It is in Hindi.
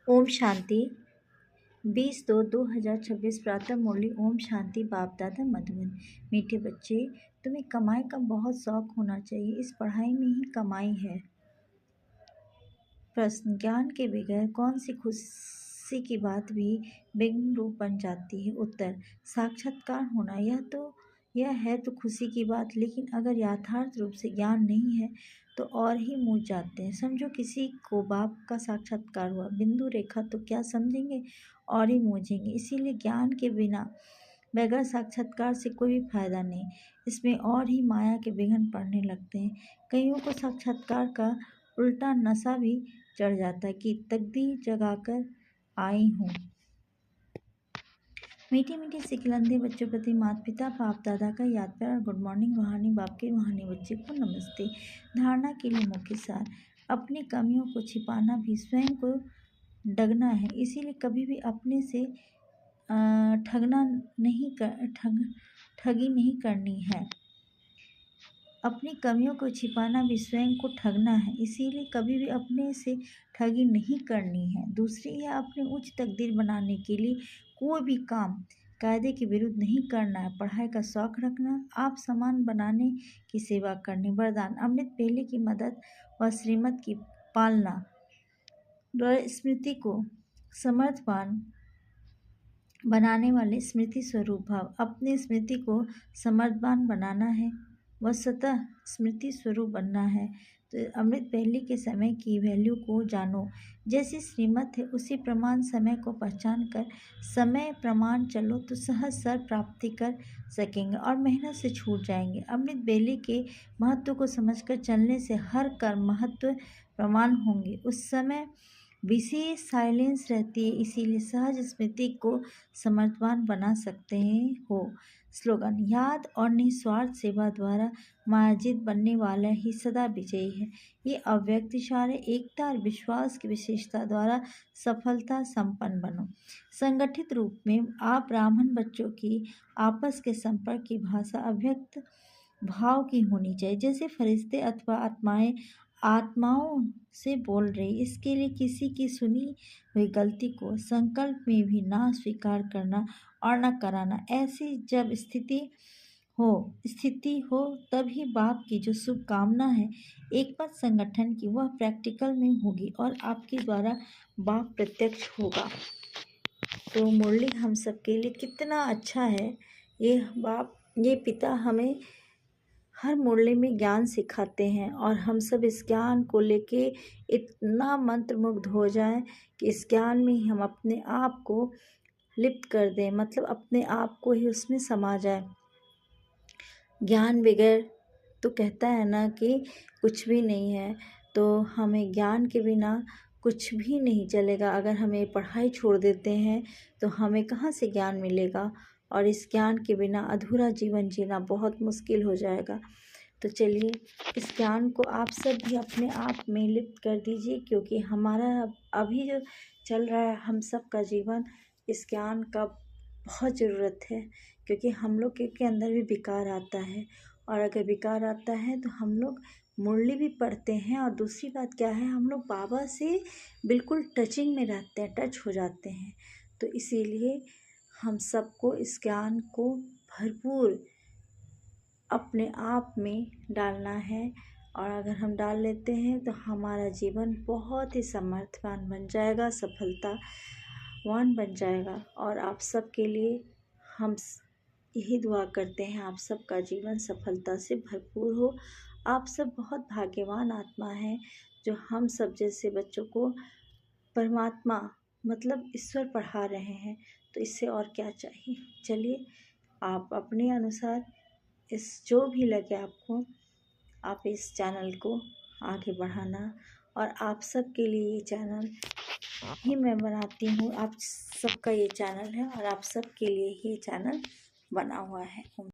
ओम शांति 20/2/2026 प्रातः मुरली। ओम शांति। बाप दादा मधुबन। मीठे बच्चे, तुम्हें कमाई का बहुत शौक होना चाहिए। इस पढ़ाई में ही कमाई है। प्रश्न, ज्ञान के बगैर कौन सी खुशी की बात भी विघ्न रूप बन जाती है। उत्तर, साक्षात्कार होना। यह है तो खुशी की बात, लेकिन अगर यथार्थ रूप से ज्ञान नहीं है तो और ही मूझ जाते हैं। समझो किसी को बाप का साक्षात्कार हुआ, बिंदु रेखा, तो क्या समझेंगे, और ही मूझेंगे। इसीलिए ज्ञान के बगैर साक्षात्कार से कोई भी फायदा नहीं, इसमें और ही माया के विघ्न पड़ने लगते हैं। कईयों को साक्षात्कार का उल्टा नशा भी चढ़ जाता है कि तकदीर जगाकर आई हूँ। मीठी मीठी सिखलंदे बच्चों प्रति माता पिता बाप दादा का याद प्यार और गुड मॉर्निंग। रूहानी बाप के रूहानी बच्चे को नमस्ते। धारणा के लिए मुख्य सार, अपनी कमियों को छिपाना भी स्वयं को डगना है। इसीलिए कभी भी अपने से ठगी नहीं करनी है। अपनी कमियों को छिपाना भी स्वयं को ठगना है, इसीलिए कभी भी अपने से ठगी नहीं करनी है। दूसरी है, अपनी उच्च तकदीर बनाने के लिए कोई भी काम कायदे के विरुद्ध नहीं करना है। पढ़ाई का शौक रखना, आप समान बनाने की सेवा करनी। वरदान, अमृत पहले की मदद व श्रीमत की पालना द्वारा स्मृति को समर्थवान बनाने वाले स्मृति स्वरूप भाव। अपने स्मृति को समर्थवान बनाना है व सतह स्मृति स्वरूप बनना है। तो अमृत पहले के समय की वैल्यू को जानो। जैसी श्रीमत है उसी प्रमाण समय को पहचान कर समय प्रमाण चलो तो सहज सर प्राप्ति कर सकेंगे और मेहनत से छूट जाएंगे। अमृत बेले के महत्व को समझकर चलने से हर कर्म महत्व प्रमाण होंगे। उस समय विशेष साइलेंस रहती है, इसीलिए सहज स्मृति को समर्थवान बना सकते हो। स्लोगन, याद और निस्वार्थ सेवा द्वारा मायाजित बनने वाला ही सदा विजयी है। ये अव्यक्त इशारे एकता और विश्वास की विशेषता द्वारा सफलता संपन्न बनो। संगठित रूप में आप ब्राह्मण बच्चों की आपस के संपर्क की भाषा अव्यक्त भाव की होनी चाहिए, जैसे फरिश्ते अथवा आत्माओं से बोल रही। इसके लिए किसी की सुनी हुई गलती को संकल्प में भी ना स्वीकार करना और न कराना। ऐसी जब स्थिति हो तभी बाप की जो शुभकामना है एकमत संगठन की, वह प्रैक्टिकल में होगी और आपके द्वारा बाप प्रत्यक्ष होगा। तो मुरली हम सबके लिए कितना अच्छा है। ये पिता हमें हर मुरली में ज्ञान सिखाते हैं और हम सब इस ज्ञान को लेके इतना मंत्रमुग्ध हो जाएं कि इस ज्ञान में ही हम अपने आप को लिप्त कर दें, मतलब अपने आप को ही उसमें समा जाए। ज्ञान बगैर तो कहता है ना कि कुछ भी नहीं है, तो हमें ज्ञान के बिना कुछ भी नहीं चलेगा। अगर हमें पढ़ाई छोड़ देते हैं तो हमें कहाँ से ज्ञान मिलेगा, और इस ज्ञान के बिना अधूरा जीवन जीना बहुत मुश्किल हो जाएगा। तो चलिए इस ज्ञान को आप सब भी अपने आप में लिप्त कर दीजिए, क्योंकि हमारा अभी जो चल रहा है हम सब का जीवन इस ज्ञान का बहुत ज़रूरत है। क्योंकि हम लोग के अंदर भी विकार आता है, और अगर विकार आता है तो हम लोग मुरली भी पढ़ते हैं, और दूसरी बात क्या है, हम लोग बाबा से बिल्कुल टचिंग में रहते हैं, टच हो जाते हैं। तो इसीलिए हम सबको इस ज्ञान को भरपूर अपने आप में डालना है, और अगर हम डाल लेते हैं तो हमारा जीवन बहुत ही समर्थवान बन जाएगा, सफलतावान बन जाएगा। और आप सबके लिए हम यही दुआ करते हैं, आप सबका जीवन सफलता से भरपूर हो। आप सब बहुत भाग्यवान आत्मा हैं जो हम सब जैसे बच्चों को परमात्मा मतलब ईश्वर पढ़ा रहे हैं। तो इससे और क्या चाहिए। चलिए आप अपने अनुसार इस जो भी लगे आपको, आप इस चैनल को आगे बढ़ाना। और आप सब के लिए ये चैनल ही मैं बनाती हूँ, आप सबका ये चैनल है और आप सब के लिए ही ये चैनल बना हुआ है।